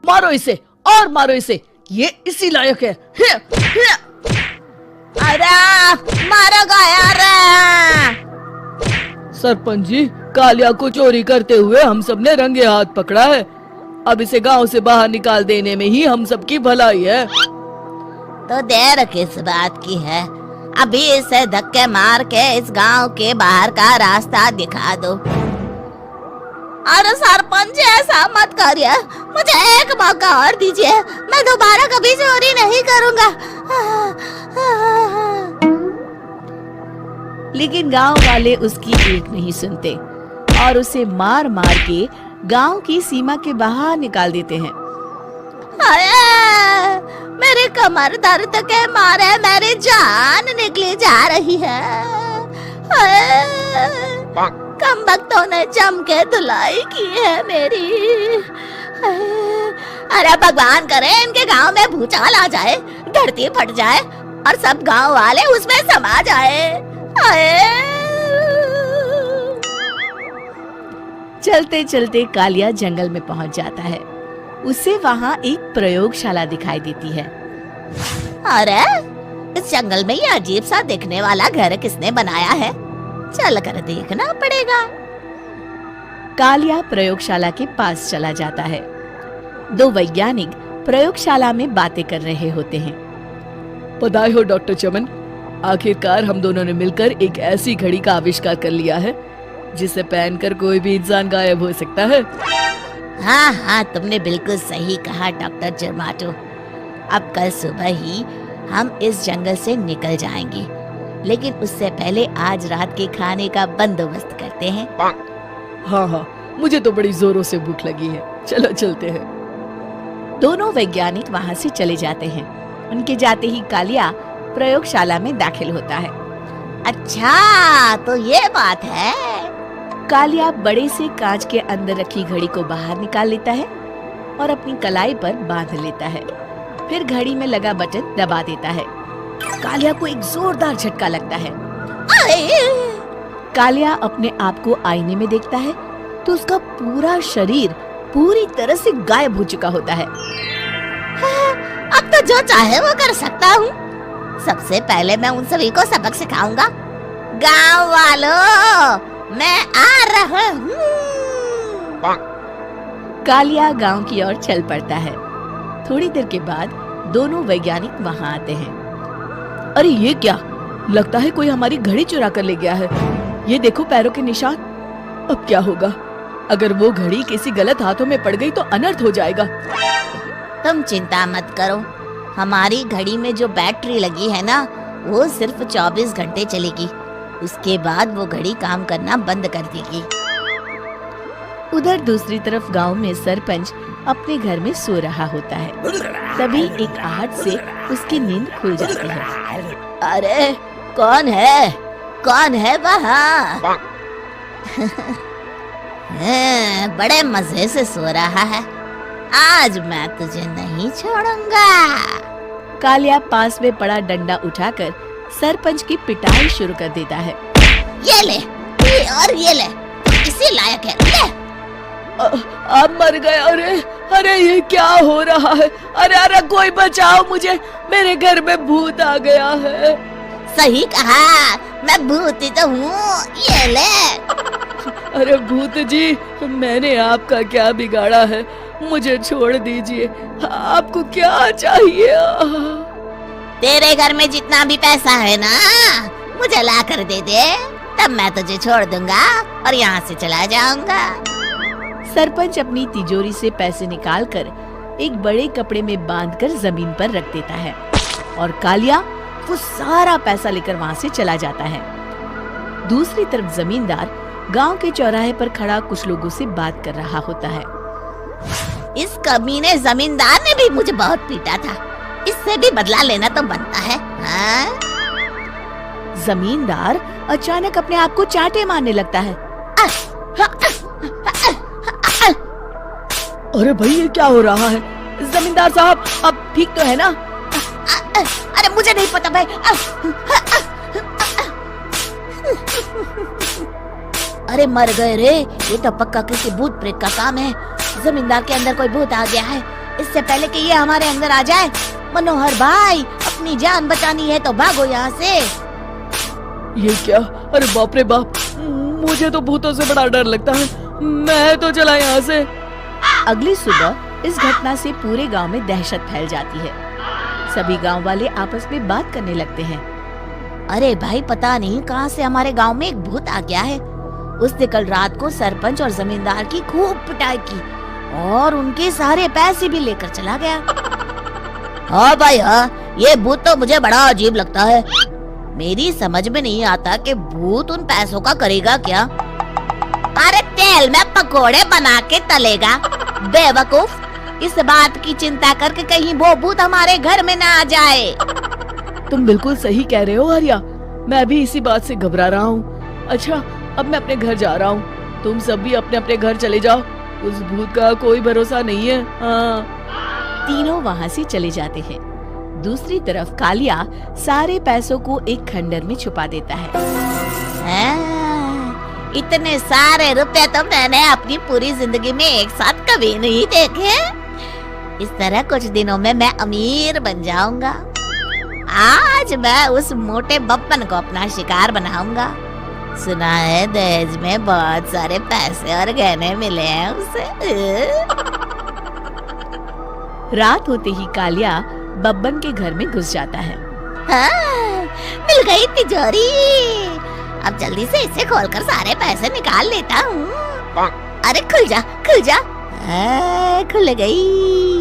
मारो इसे और मारो इसे, ये इसी लायक है। अरे मारो यार। सरपंच जी, कालिया को चोरी करते हुए हम सबने रंगे हाथ पकड़ा है। अब इसे गांव से बाहर निकाल देने में ही हम सबकी भलाई है। तो देर किस बात की है, अभी इसे धक्के मार के इस गांव के बाहर का रास्ता दिखा दो। अरे सरपंच ऐसा मत करिए, मुझे एक मौका और दीजिए, मैं दोबारा कभी चोरी नहीं करूंगा। लेकिन गांव वाले उसकी एक नहीं सुनते और उसे मार मार के गांव की सीमा के बाहर निकाल देते हैं। मेरी कमर दर्द के मारे मेरी जान निकली जा रही है। कमबख्तों ने जम के धुलाई की है मेरी। अरे भगवान करे इनके गांव में भूचाल आ जाए, धरती फट जाए और सब गांव वाले उसमें समा जाए। चलते चलते कालिया जंगल में पहुंच जाता है। उसे वहाँ एक प्रयोगशाला दिखाई देती है। अरे इस जंगल में ये अजीब सा दिखने वाला घर किसने बनाया है, चल कर देखना पड़ेगा। कालिया प्रयोगशाला के पास चला जाता है। दो वैज्ञानिक प्रयोगशाला में बातें कर रहे होते हैं। बधाई हो डॉक्टर चमन, आखिरकार हम दोनों ने मिलकर एक ऐसी घड़ी का आविष्कार कर लिया है जिसे पहनकर कोई भी इंसान गायब हो सकता है। हाँ हाँ, तुमने बिल्कुल सही कहा डॉक्टर जर्माटो। अब कल सुबह ही हम इस जंगल से निकल जाएंगे, लेकिन उससे पहले आज रात के खाने का बंदोबस्त करते हैं। हाँ हाँ, मुझे तो बड़ी जोरों से भूख लगी है, चलो चलते हैं। दोनों वैज्ञानिक वहाँ से चले जाते हैं। उनके जाते ही कालिया प्रयोगशाला में दाखिल होता है। अच्छा तो ये बात है। कालिया बड़े से कांच के अंदर रखी घड़ी को बाहर निकाल लेता है और अपनी कलाई पर बांध लेता है। फिर घड़ी में लगा बटन दबा देता है। कालिया को एक जोरदार झटका लगता है। कालिया अपने आप को आईने में देखता है तो उसका पूरा शरीर पूरी तरह से गायब हो चुका होता है। अब तो जो चाहे वो कर सकता हूँ। सबसे पहले मैं उन सभी को सबक सिखाऊंगा। गांव वालों, मैं आ रहा हूँ। कालिया गांव की ओर चल पड़ता है। थोड़ी देर के बाद दोनों वैज्ञानिक वहाँ आते हैं। अरे ये क्या, लगता है कोई हमारी घड़ी चुरा कर ले गया है। ये देखो पैरों के निशान। अब क्या होगा, अगर वो घड़ी किसी गलत हाथों में पड़ गई तो अनर्थ हो जाएगा। तुम चिंता मत करो, हमारी घड़ी में जो बैटरी लगी है ना, वो सिर्फ 24 घंटे चलेगी। उसके बाद वो घड़ी काम करना बंद कर देगी। उधर दूसरी तरफ गांव में सरपंच अपने घर में सो रहा होता है। तभी एक आहट से उसकी नींद खुल जाती है। अरे कौन है, कौन है वहाँ? बड़े मजे से सो रहा है, आज मैं तुझे नहीं छोड़ूंगा। कालिया पास में पड़ा डंडा उठाकर सरपंच की पिटाई शुरू कर देता है। ये ले, ये ले, इसी लायक है, ले। आप मर गए। अरे अरे ये क्या हो रहा है? अरे अरे कोई बचाओ मुझे, मेरे घर में भूत आ गया है। सही कहा, मैं भूत ही तो हूँ, ये ले। अरे भूत जी, मैंने आपका क्या बिगाड़ा है, मुझे छोड़ दीजिए। आपको क्या चाहिए? तेरे घर में जितना भी पैसा है ना, मुझे ला कर दे दे, तब मैं तुझे छोड़ दूंगा और यहाँ से चला जाऊंगा। सरपंच अपनी तिजोरी से पैसे निकालकर एक बड़े कपड़े में बांधकर जमीन पर रख देता है और कालिया वो सारा पैसा लेकर वहाँ से चला जाता है। दूसरी तरफ जमींदार गांव के चौराहे पर खड़ा कुछ लोगों से बात कर रहा होता है। इस कमीने जमींदार ने भी मुझे बहुत पीटा था, इससे भी बदला लेना तो बनता है। हाँ? जमींदार अचानक अपने आप को चांटे मारने लगता है। अरे भाई ये क्या हो रहा है? जमींदार साहब अब ठीक तो है ना? अरे मुझे नहीं पता भाई। अरे मर गए रे, ये तो पक्का किसी भूत प्रेत का काम है। जमींदार के अंदर कोई भूत आ गया है, इससे पहले कि ये हमारे अंदर आ जाए। मनोहर भाई, अपनी जान बचानी है तो भागो यहाँ से। ये क्या? अरे बाप रे बाप, मुझे तो भूतों से बड़ा डर लगता है, मैं तो चला यहाँ से। अगली सुबह इस घटना से पूरे गांव में दहशत फैल जाती है। सभी गांव वाले आपस में बात करने लगते हैं। अरे भाई, पता नहीं कहाँ से हमारे गांव में एक भूत आ गया है। उसने कल रात को सरपंच और जमींदार की खूब पिटाई की और उनके सारे पैसे भी लेकर चला गया। हाँ भाई हाँ, ये भूत तो मुझे बड़ा अजीब लगता है। मेरी समझ में नहीं आता कि भूत उन पैसों का करेगा क्या। अरे तेल में पकोड़े बना के तलेगा, बेवकूफ। इस बात की चिंता करके कहीं वो भूत हमारे घर में ना आ जाए। तुम बिल्कुल सही कह रहे हो आर्या, मैं भी इसी बात से घबरा रहा हूँ। अच्छा, अब मैं अपने घर जा रहा हूँ, तुम सब भी अपने अपने घर चले जाओ, उस भूत का कोई भरोसा नहीं है। हाँ। तीनों वहाँ से चले जाते हैं। दूसरी तरफ कालिया सारे पैसों को एक खंडर में छुपा देता है। इतने सारे रुपए तो मैंने अपनी पूरी जिंदगी में एक साथ कभी नहीं देखे। इस तरह कुछ दिनों में मैं अमीर बन जाऊंगा। आज मैं उस मोटे बप्पन को अपना शिकार बनाऊंगा। सुना है दहेज में बहुत सारे पैसे और गहने मिले हैं उसे। रात होते ही कालिया बब्बन के घर में घुस जाता है। हाँ, मिल गई तिजोरी। अब जल्दी से इसे खोलकर सारे पैसे निकाल लेता हूँ। अरे खुल जा, खुल जा। खुल गई।